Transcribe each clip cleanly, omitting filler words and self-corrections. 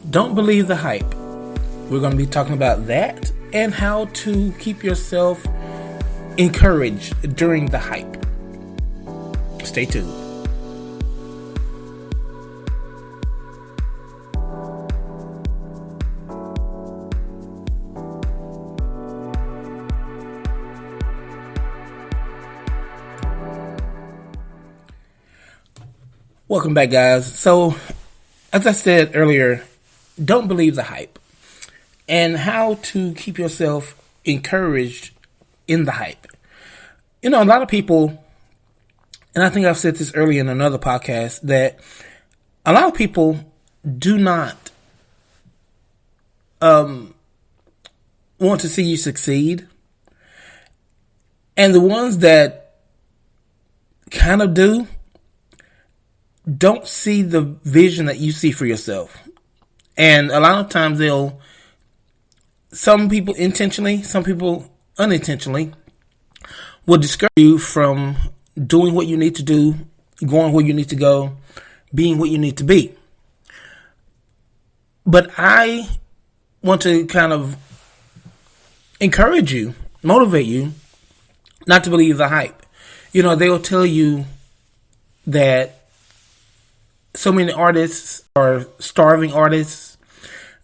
Don't believe the hype. We're going to be talking about that and how to keep yourself encouraged during the hype. Stay tuned. Welcome back, guys. So, as I said earlier, don't believe the hype and how to keep yourself encouraged in the hype. You know, a lot of people, and I think I've said this earlier in another podcast, that a lot of people do not want to see you succeed. And the ones that kind of do, don't see the vision that you see for yourself. And a lot of times some people intentionally, some people unintentionally, will discourage you from doing what you need to do, going where you need to go, being what you need to be. But I want to kind of encourage you, motivate you, not to believe the hype. You know, they'll tell you that so many artists are starving artists.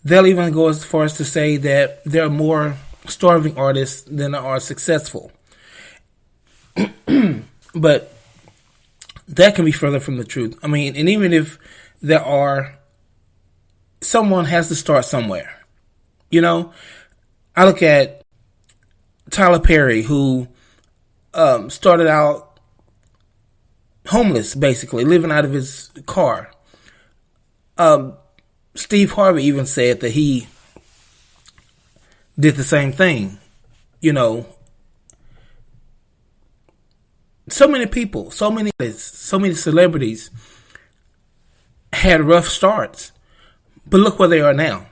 They'll even go as far as to say that there are more starving artists than are successful. But that can be further from the truth. I mean, and even if there are, someone has to start somewhere. You know, I look at Tyler Perry, who started out homeless, basically, living out of his car. Steve Harvey even said that he did the same thing. You know, so many people, so many celebrities had rough starts, but look where they are now.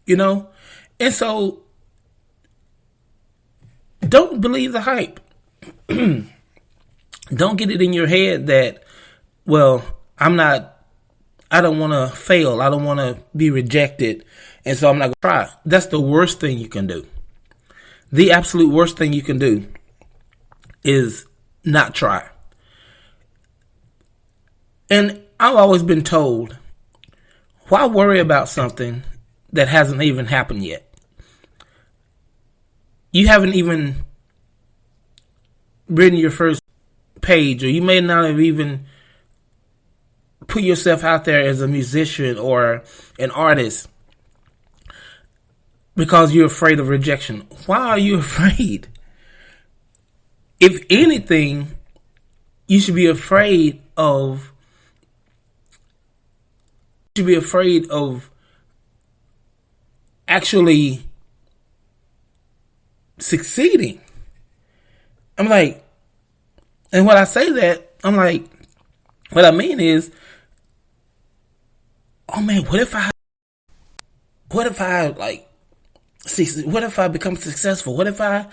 You know, and so don't believe the hype. Don't get it in your head that, well, I don't want to fail. I don't want to be rejected. And so I'm not going to try. That's the worst thing you can do. The absolute worst thing you can do is not try. And I've always been told, why worry about something that hasn't even happened yet? You haven't even written your first page, or you may not have even put yourself out there as a musician or an artist because you're afraid of rejection. Why are you afraid? If anything, you should be afraid of actually succeeding. I'm like, and when I say that, I'm like, what I mean is, oh man, what if I become successful? What if I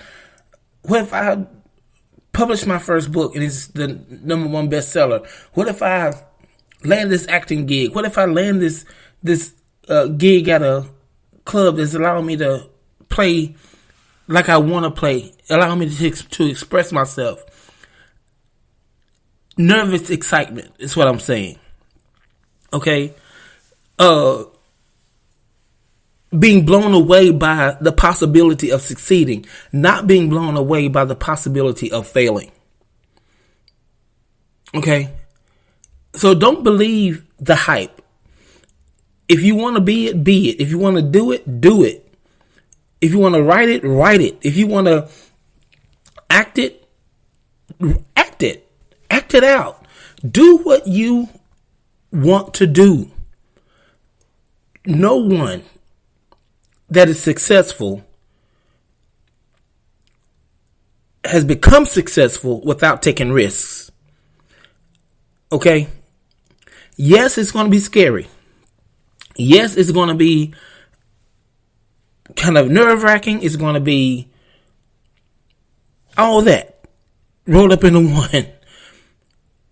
publish my first book and it's the #1 bestseller? What if I land this acting gig? What if I land this gig at a club that's allowing me to play like I want to play, allowing me to express myself? Nervous excitement is what I'm saying. Okay? Being blown away by the possibility of succeeding, not being blown away by the possibility of failing. Okay? So don't believe the hype. If you want to be it, be it. If you want to do it, do it. If you want to write it, write it. If you want to act it, act it. Act it out. Do what you want to do. No one that is successful has become successful without taking risks. Okay? Yes, it's going to be scary. Yes, it's going to be kind of nerve-wracking. It's going to be all that rolled up into one.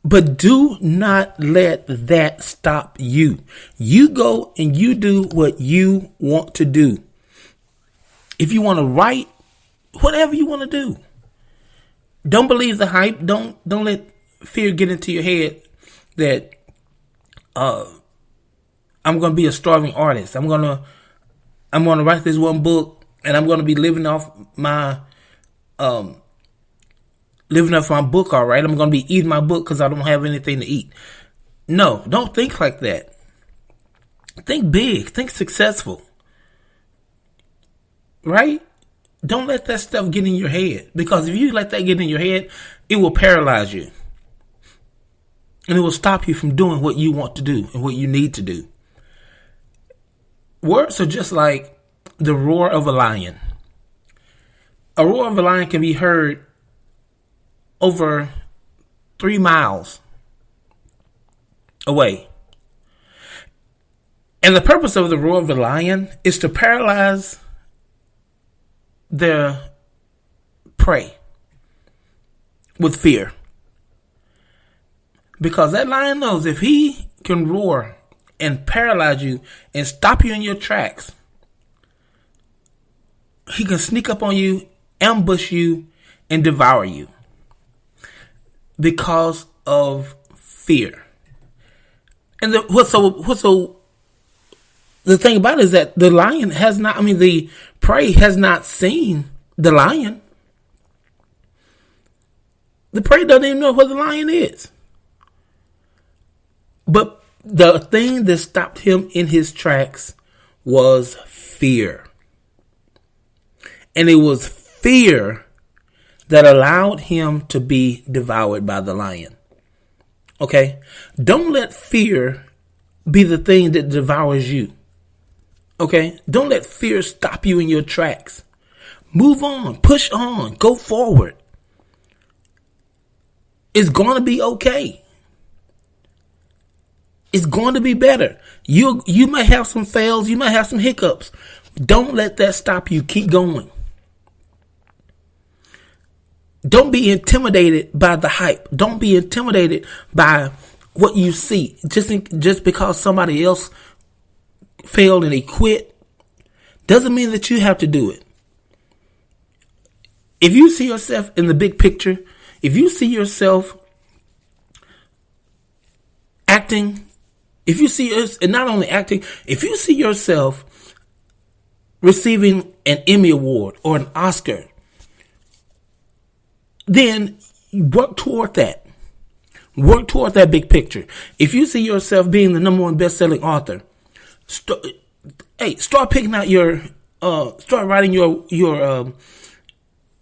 But do not let that stop you. You go and you do what you want to do. If you want to write, whatever you want to do. Don't believe the hype. Don't let fear get into your head that I'm going to be a starving artist. I'm going to write this one book and I'm going to be living off my book, all right? I'm going to be eating my book because I don't have anything to eat. No, don't think like that. Think big. Think successful. Right? Don't let that stuff get in your head. Because if you let that get in your head, it will paralyze you. And it will stop you from doing what you want to do and what you need to do. Words are just like the roar of a lion. A roar of a lion can be heard over 3 miles away. And the purpose of the roar of a lion is to paralyze their prey with fear. Because that lion knows if he can roar and paralyze you and stop you in your tracks, he can sneak up on you, ambush you, and devour you. Because of fear. And the thing about it is that the prey has not seen the lion. The prey doesn't even know where the lion is. But the thing that stopped him in his tracks was fear. And it was fear that allowed him to be devoured by the lion. Okay? Don't let fear be the thing that devours you. Okay? Don't let fear stop you in your tracks. Move on. Push on. Go forward. It's going to be okay. It's going to be better. You might have some fails. You might have some hiccups. Don't let that stop you. Keep going. Don't be intimidated by the hype. Don't be intimidated by what you see. Just because somebody else failed and they quit doesn't mean that you have to do it. If you see yourself in the big picture, if you see yourself acting, if you see us, and not only acting, if you see yourself receiving an Emmy Award or an Oscar, then work toward that. Work toward that big picture. If you see yourself being the number one best-selling author, start picking out start writing your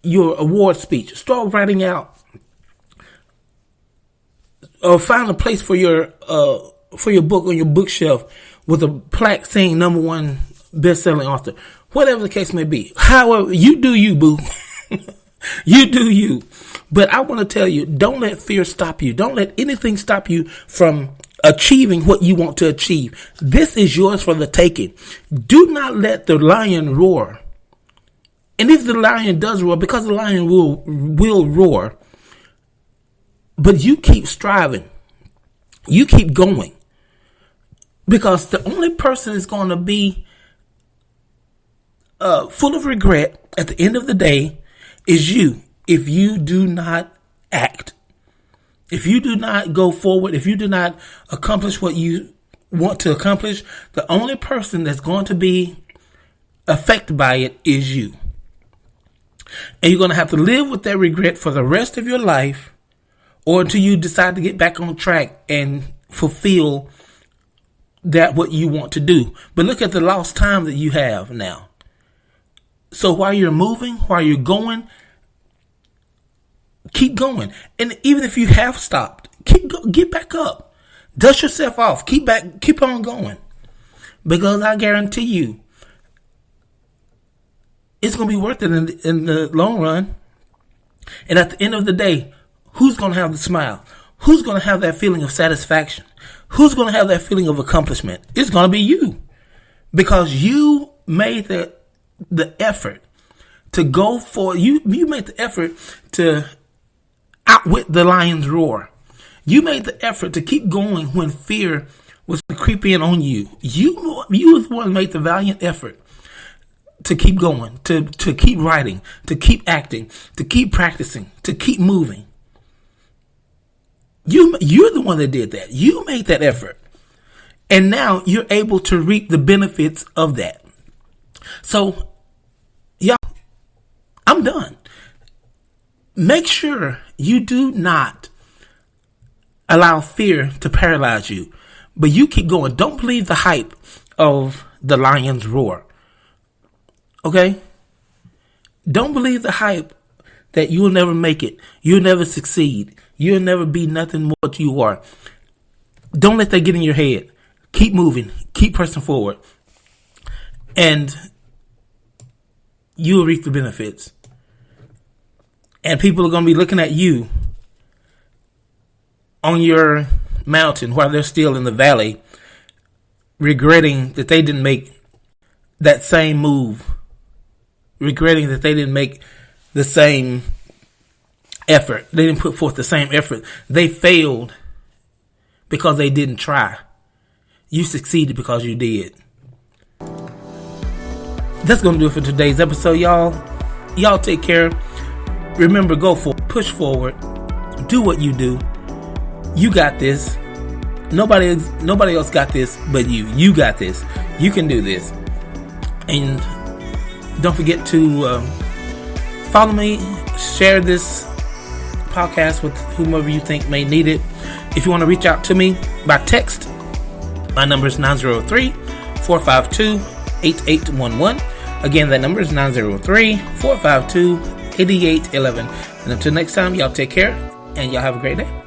award speech. Start writing out, or find a place for your book on your bookshelf with a plaque saying number one best-selling author. Whatever the case may be. However, you do you, boo. You do you. But I want to tell you, don't let fear stop you. Don't let anything stop you from achieving what you want to achieve. This is yours for the taking. Do not let the lion roar. And if the lion does roar, because the lion will roar, but you keep striving. You keep going. Because the only person that's going to be full of regret at the end of the day is you, if you do not act. If you do not go forward, if you do not accomplish what you want to accomplish, the only person that's going to be affected by it is you. And you're going to have to live with that regret for the rest of your life, or until you decide to get back on track and fulfill that what you want to do. But look at the lost time that you have now. So while you're moving, while you're going, keep going. And even if you have stopped, get back up. Dust yourself off. Keep on going. Because I guarantee you, it's going to be worth it in the long run. And at the end of the day, who's going to have the smile? Who's going to have that feeling of satisfaction? Who's going to have that feeling of accomplishment? It's going to be you. Because you made the effort to go for, you made the effort to outwit the lion's roar. You made the effort to keep going when fear was creeping in on you. You was the one who made the valiant effort to keep going, to keep writing, to keep acting, to keep practicing, to keep moving. You're the one that did that. You made that effort. And now you're able to reap the benefits of that. So, y'all, I'm done. Make sure you do not allow fear to paralyze you, but you keep going. Don't believe the hype of the lion's roar. Okay? Don't believe the hype that you'll never make it. You'll never succeed. You'll never be nothing more than you are. Don't let that get in your head. Keep moving. Keep pressing forward. And you will reap the benefits. And people are going to be looking at you on your mountain while they're still in the valley, regretting that they didn't make that same move. Regretting that they didn't make the same effort. They didn't put forth the same effort. They failed because they didn't try. You succeeded because you did. That's going to do it for today's episode, y'all. Y'all take care. Remember, go for it. Push forward. Do what you do. You got this. Nobody else got this but you. You got this. You can do this. And don't forget to follow me. Share this podcast with whomever you think may need it. If you want to reach out to me by text, my number is 903-452-8811. Again, that number is 903-452-8811. And until next time, y'all take care and y'all have a great day.